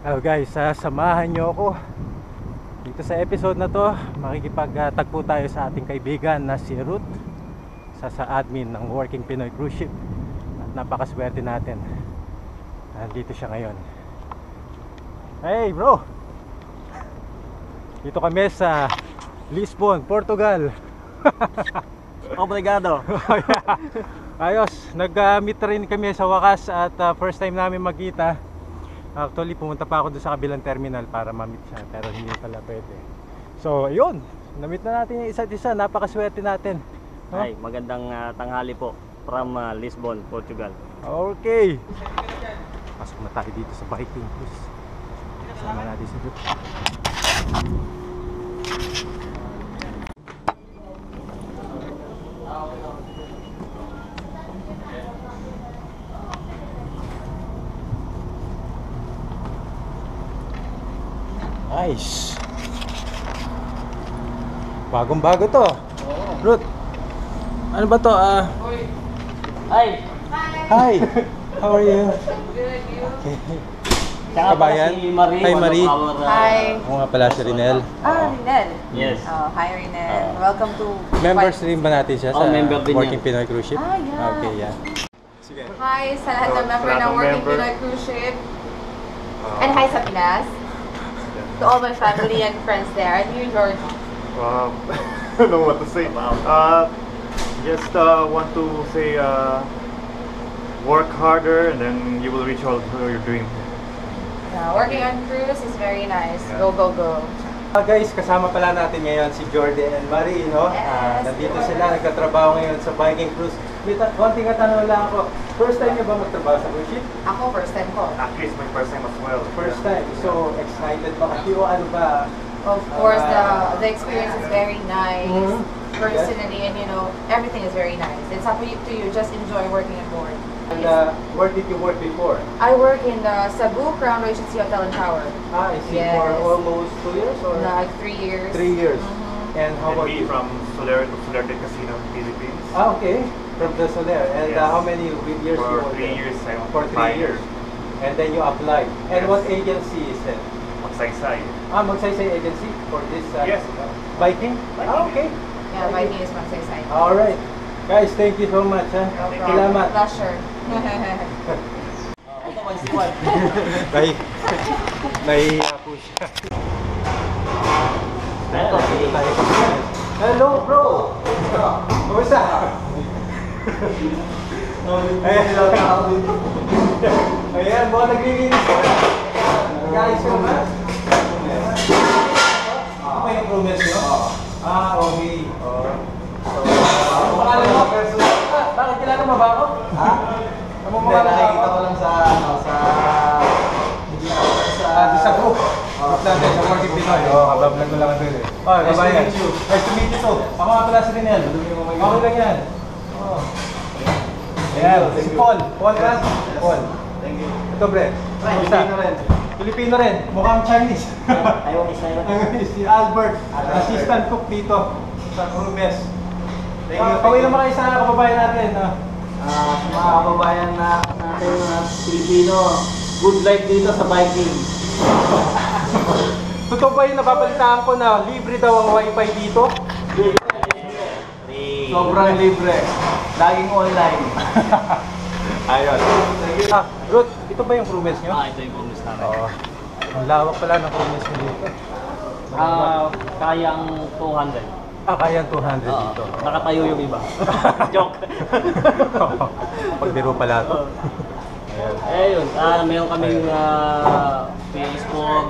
Hello guys, samahan nyo ako dito sa episode na to. Makikipagtagpo tayo sa ating kaibigan na si Ruth, sa admin ng Working Pinoy Cruise Ship. At napakaswerte natin, nandito siya ngayon. Hey bro, dito kami sa Lisbon, Portugal. Obrigado. Ayos, nag-meet rin kami sa wakas at first time namin magkita. Actually, pumunta pa ako doon sa kabilang terminal para ma-meet siya, pero hindi pala pwede. So, yun, na-meet na natin yung isa't isa. Napakaswerte natin. Ay, magandang tanghali po from Lisbon, Portugal. Okay. Pasok na tayo dito sa Viking Cruise. Kasama natin si Ruth. Nice. Bagong bago to. Ruth, ano ba to? Ay! Hi. How are you? Good, you? Okay. Tsaka pala Kabayan? si Marie. Hi, one of Marie. our, Hi. Ako nga pala si Rinel. Rinel. Yes. Oh, hi, Rinel. Welcome to... Members rin ba natin siya sa member din Working yan. Pinoy Cruise Ship? Yeah. Okay, yeah. Sige. Hi sa lahat ng member ng Working Pinoy Cruise Ship. And hi sa Pinas. To all my family and friends there. And you, George. I don't know what to say. Just want to say, work harder, and then you will reach all your dreams. Yeah, working on cruise is very nice. Go, go, go. Guys, kasama pala natin ngayon si Jordi and Marie, no? Yes. Nandito sila, nagkatrabaho ngayon sa Viking Cruise. May konting katanong lang ako. First time niyo ba magtrabaho sa cruise ship? Ako, first time ko. Actually, it's my first time as well. First time. So, excited ba kayo? Ano ba? Of course, the experience is very nice. Mhm. Personally, and you know, everything is very nice. It's up to you. Just enjoy working on board. And where did you work before? I work in the Cebu Crown Regency Hotel and Tower. I see. Yes. For almost 2 years or? Like 3 years. 3 years. Mhm. And how And about me you? from Soler to Solerte Casino, Philippines. Okay. From the Soler. And Yes. how many years you For worked 3 there? years. For 3 years. And then you applied. And Yes. what agency is it? Magsaysay. Magsaysay agency for this Yes. Viking? Viking. Okay. Yeah, my name is Magsaysay. All right. Guys, thank you so much. No Thank problem. Salamat. Pleasure. Nahihiya po siya. Hello, bro! Kumusta? Ayan, mga naglilinis ka na. Nag-ayos ka ba? Ano ba yung promise nyo? Okay. Ano pangalan mo? Bakit kilala mo ba ako? Ano mo Nakikita ko lang sa sa group. Group natin, sa Working Pinoy. Kabablog ko lang doon eh. Nice to meet you. Nice to meet you too. Ako nga pala si Rinel. Okay lang yan. Ayan, si Paul. Paul ka? Paul. Thank you. Ito bre. Kumusta? Filipino rin. Filipino rin. Mukhang Chinese. Taiwanese. Si Albert. Assistant cook dito sa crew mess. Thank you. Pawin naman kayo sa kababayan natin. Sa mga kababayan natin na Pilipino, good life dito sa Viking. Totoo ba yung nababalitaan ko na libre daw ang wifi dito? Sobrang libre. Laging online. Ayun. Ruth, ito ba yung crew mess nyo? Ito yung bonus namin. Oo. Ang lawak pala ng crew mess nyo dito. Kayang 200. Kaya 200 dito. Nakatayo yung iba. Joke. Pagbiro pala ito. Ayun, meron kaming PS4.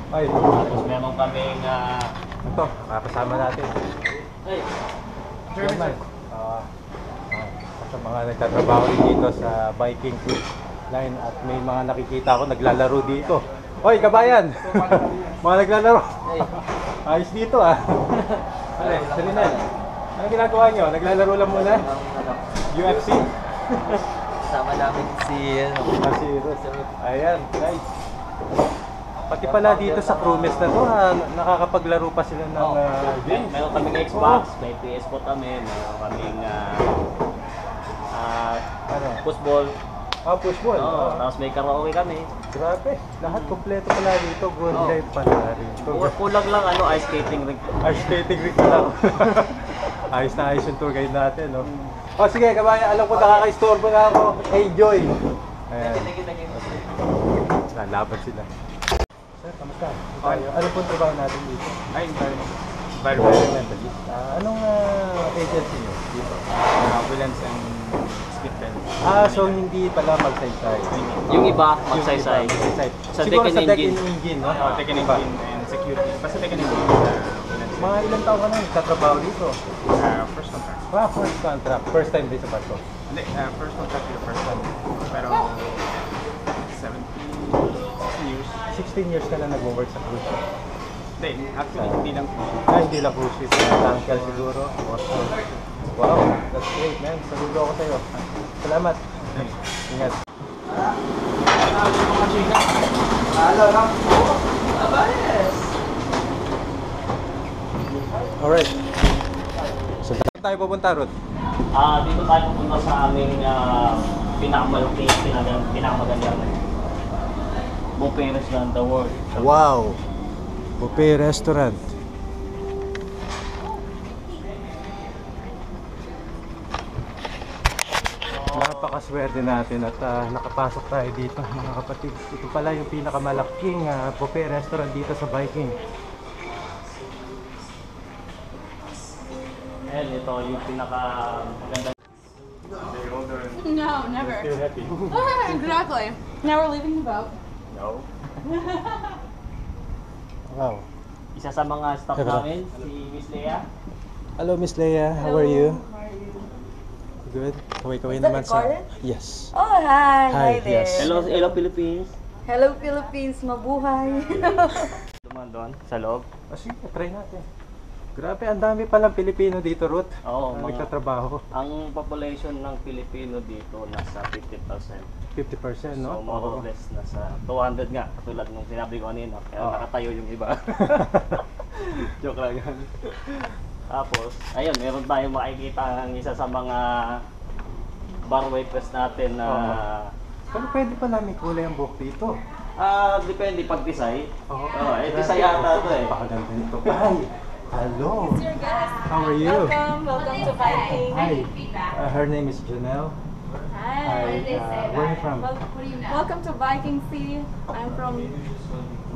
Ay, Tapos meron kaming... ito, makakasama natin. ay, German. Sa mga nagtatrabaho rin dito sa Viking Cruise Line at may mga nakikita ako naglalaro dito. Hoy, kabayan! Mga naglalaro. Ayos dito Ano, Rinel, ano ginagawa nyo? Naglalaro lang muna? UFC? Kasama namin si Si Ruth. Ayan, nice. Pati pala dito sa crewmess na to, nakakapaglaro pa sila ng games. Meron kaming Xbox, may PS4 kami, meron kaming Ano? football. Pushball. Oo, tapos may karaoke kami. Grabe, lahat kompleto pala dito. Good Oo. life pala rito. Kulang lang ice skating rig. Ice skating rig na lang. Ayos na ayos yung tour guide natin, no? O sige, kabayan, alam ko nakaka-istorbo na ako. Enjoy! Ayan. Lalaban sila. Sir, kamusta? Ano po trabaho natin dito? Ay, Environmentalist. Anong agency niyo dito? ambulance and skip fence. So hindi pala magsaysay. Yung iba, magsaysay. Magsaysay. Sa Siguro deck and sa deck engine. and engine, no? Taken Iba. engine and security. Basta taken engine. Mga ilang taon ka na nagtatrabaho dito? First contract. First contract. First time din sa barko. Hindi, first contract yung first one. Pero 16 years. 16 years ka na nag-work sa cruise ship. Hindi, actually hindi lang po. Hindi lang cruise ship. Tankel siguro. Wow, that's great, man. Saludo ako sa'yo. Salamat. Ingat. Alright. So, saan tayo pupunta, Ruth? Dito tayo pupunta sa aming pinakamalaki, pinakamagandang buffet restaurant in the world. Wow! Buffet restaurant. Napakaswerte natin at nakapasok tayo dito, mga kapatid. Ito pala yung pinakamalaking buffet restaurant dito sa Viking. And ito yung pinakamagandang. No, never. Still happy. Exactly. Now we're leaving the boat. No. Wow. Isa sa mga staff Teka. namin, si Miss Lea. Hello, Miss Leia. How are you? Good. Kaway-kaway Is that naman sa... recorded? Yes. Oh, hi! Hi, Hi there! yes. Hello Philippines. Hello, Philippines! Mabuhay! Duman doon, sa loob. Sige, try natin. Grabe, ang dami palang Pilipino dito, Ruth. Oo, na mga- nagtatrabaho. Ang population ng Pilipino dito nasa 50%. 50%, no? So more or less nasa 200 nga, katulad nung sinabi ko kanina. Kaya Oo. nakatayo yung iba. Joke lang yan. Tapos, ayun, meron tayong makikita ang isa sa mga bar waitress natin na Pero pwede pa namin kulay ang buhok dito. depende pag design. Oo. Design yata ito eh. Napakaganda nito. Hi! Hello! How are you? Welcome to Viking! Hi! Her name is Janelle. Hi! Where are you from? Welcome to Viking Sea. I'm from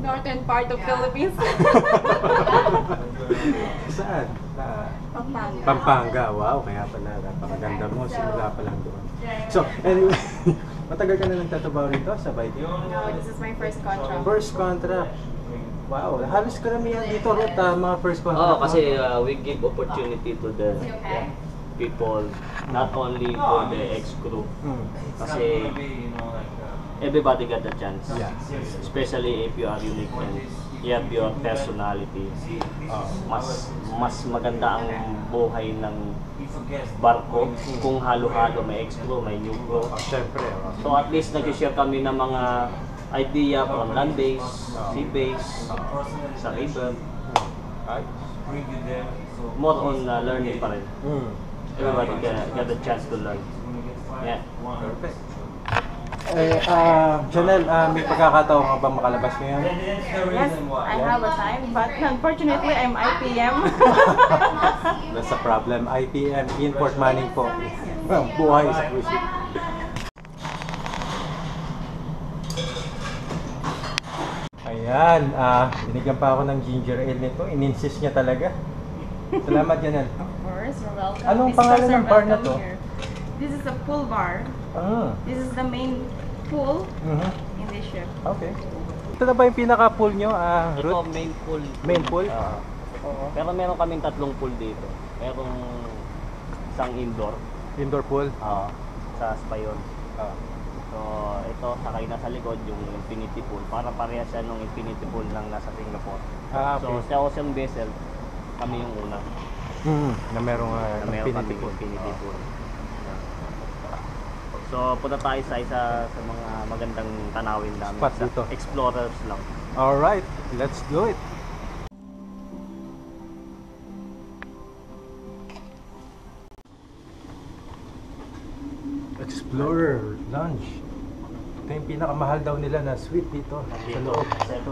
northern part of Philippines. Saan? Pampanga. Pampanga. Wow, kaya pala napakaganda mo. Simula pa lang doon. So, anyway, matagal ka na nagtatrabaho rito sa Viking? No, this is my first contract. First contract. Wow, halos karamihan dito, Ruth, mga first contract. Oo, kasi we give opportunity to the people, not only for the ex-crew. Kasi everybody got a chance. Yeah. Especially if you are unique and you have your personality. Mas maganda ang buhay ng barko kung halo-halo, may ex-crew, may new crew. Siyempre. So at least nag-share kami ng mga idea from land base, sea base, sa river. More on learning pa rin. Everybody got a chance to learn. Yeah. Perfect. Janelle, may pagkakataon ka ba makalabas ngayon? Yes, I have a time, but unfortunately, I'm IPM. That's a problem. IPM, import money po. Buhay sa cruise ship. Ayan, binigyan pa ako ng ginger ale nito. In-insist niya talaga. Salamat, Janelle. Of course, you're welcome. Anong Visitors pangalan ng are bar na welcome to? here. This is a pool bar. This is the main pool in this ship. Okay. Ito na ba yung pinaka-pool nyo, Ito Ruth? main pool. Main pool? Pero meron kaming 3 pool dito. Merong isang indoor Indoor pool? sa Spayon. So ito, sakay na sa likod yung infinity pool. Parang parehas siya nung infinity pool ng nasa Singapore. So Okay. sa Ocean Vessel, kami yung una Na merong na meron infinity kaming pool. infinity pool. So punta tayo sa isa sa mga magandang tanawin namin. Spot Sa dito. Explorers lang. Alright, let's do it. Explorer Lounge. yung pinakamahal daw nila na suite dito. Sa Dito, loob.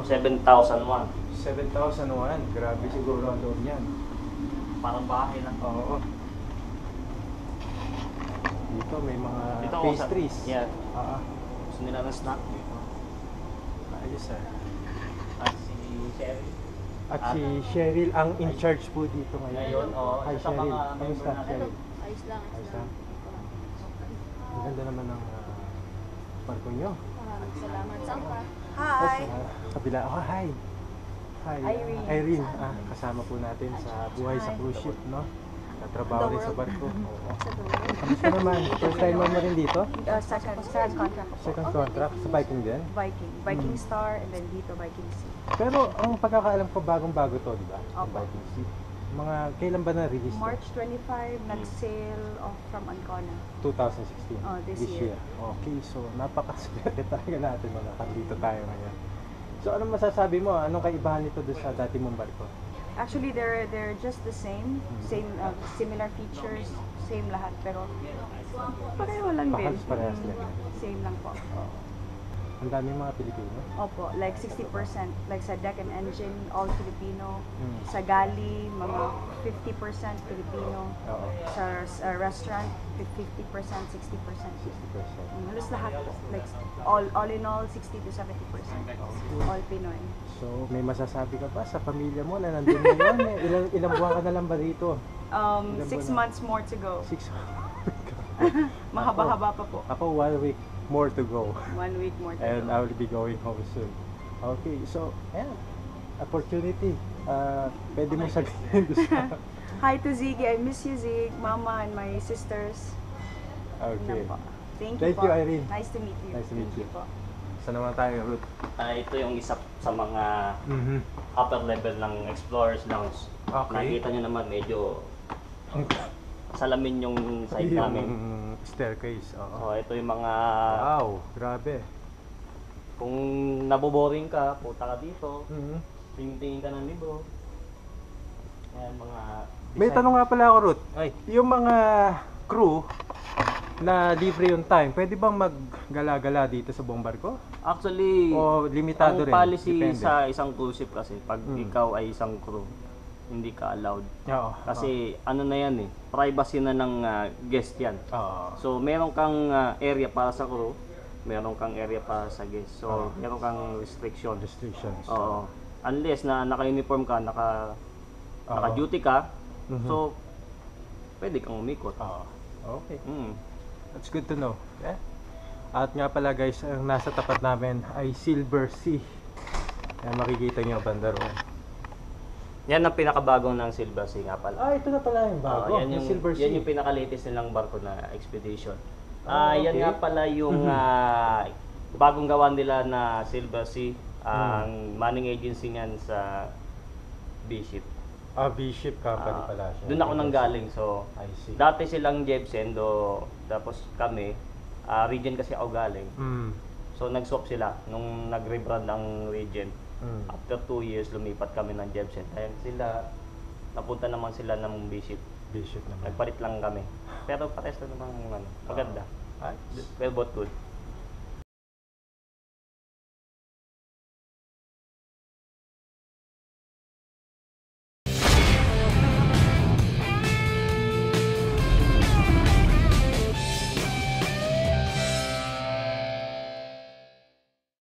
7,001. 7,001. Grabe siguro ang loob niyan. Parang bahay lang. Oo. Dito may mga Dito, pastries. Yeah. Ah, Gusto nila ng snack dito. ayos ah. At si Sherry. At si Cheryl ang in charge po dito ngayon. Ngayon, oo. Hi Isa sa Cheryl. mga Kamusta member natin. Cheryl? Ayos lang. Ayos lang. Ang ganda naman ng barko nyo. Maraming salamat. Saan ka? Hi! Kabila. Oh, hi. Hi. Irene. Irene. Kasama po natin sa buhay sa cruise ship, no? Natrabaho rin sa barko. Oo. Kamusta naman? First time mo rin dito? Second contract. Second contract sa Viking din? Viking Star, and then dito Viking Sea. Pero ang pagkakaalam ko bagong-bago to, di ba? Yung Opo. Viking Sea. Mga kailan ba na-release to? March 25, nag-sail off from Ancona. 2016. Oh, this year. Okay, so napakaswerte talaga natin mga nakandito tayo ngayon. So anong masasabi mo? Anong kaibahan nito doon sa dati mong barko? Actually, they're just the same. Similar features, same lahat. Pero pareho lang din. Parehas lang. Same lang po. Ang daming mga Pilipino. Opo, like 60%. Like sa deck and engine, all Filipino. Mm. Sa galley, mga 50% Filipino. Oo. Sa restaurant, 50%, 60%. 60%. Halos lahat po. Like, all in all, 60 to 70%. All Pinoy. So, may masasabi ka ba sa pamilya mo na nandun ngayon? Ilang buwan ka na lang ba dito? 6 months more to go. 6 Mahaba-haba pa po. Ako 1 week more to go. 1 week more to And go. I will be going home soon. Okay, so, ayan. Opportunity. Pwede mo sabihin sa... Hi to Ziggy. I miss you, Zig. Mama and my sisters. Okay. Yan po. Thank Thank po. you, Irene. Nice to meet you. Nice to meet Thank you. po. Saan naman tayo, Ruth? Ito yung isa sa mga Mm-hmm. upper level ng Explorers Lounge. Okay. Nakita nyo naman medyo salamin yung side Yung namin. staircase. Oo. So ito yung mga, Wow, grabe. kung naboboring ka, punta ka dito, Mhm. tingin ka ng libro. Ayan, mga May design. tanong nga pala ako, Ruth. Ay, Yung mga crew na libre yung time, pwede bang maggala-gala dito sa buong barko? actually, O limitado rin? ang policy Depende. sa isang cruise ship kasi, pag Mm. ikaw ay isang crew, hindi ka allowed. Oo. Kasi ano na yan privacy na ng guest yan. Oo. So, meron kang area para sa crew, meron kang area para sa guest. So, meron kang restriction. Restrictions. Oo. Unless na naka-uniform ka, naka-duty ka, Mhm. so, pwede kang umikot. Oo. Okay. Mm. That's good to know. Yeah. At nga pala guys, ang nasa tapat namin ay Silver Sea. Yan, makikita nyo banda roon. Yan ang pinakabagong ng Silver Sea nga pala. Ah, ito na pala yung bago. Oo, yan yung Silver Sea. Yan yung pinaka-latest nilang barko na expedition. Ah, Yan okay. nga pala yung bagong gawa nila na Silver Sea. Ang manning agency niyan sa B-Ship. V-Ship company pala siya. Doon ako nanggaling. So, I see. dati silang Jebsen, tapos kami, Regent kasi ako galing. Mm. So, nag-swap sila nung nag-rebrand ang Regent. Mm. After 2 years, lumipat kami ng Jebsen. Ayan sila, napunta naman sila ng B-Ship. V-Ship naman. Nagpalit lang kami. Pero pares lang naman maganda. Ay, Well, both good.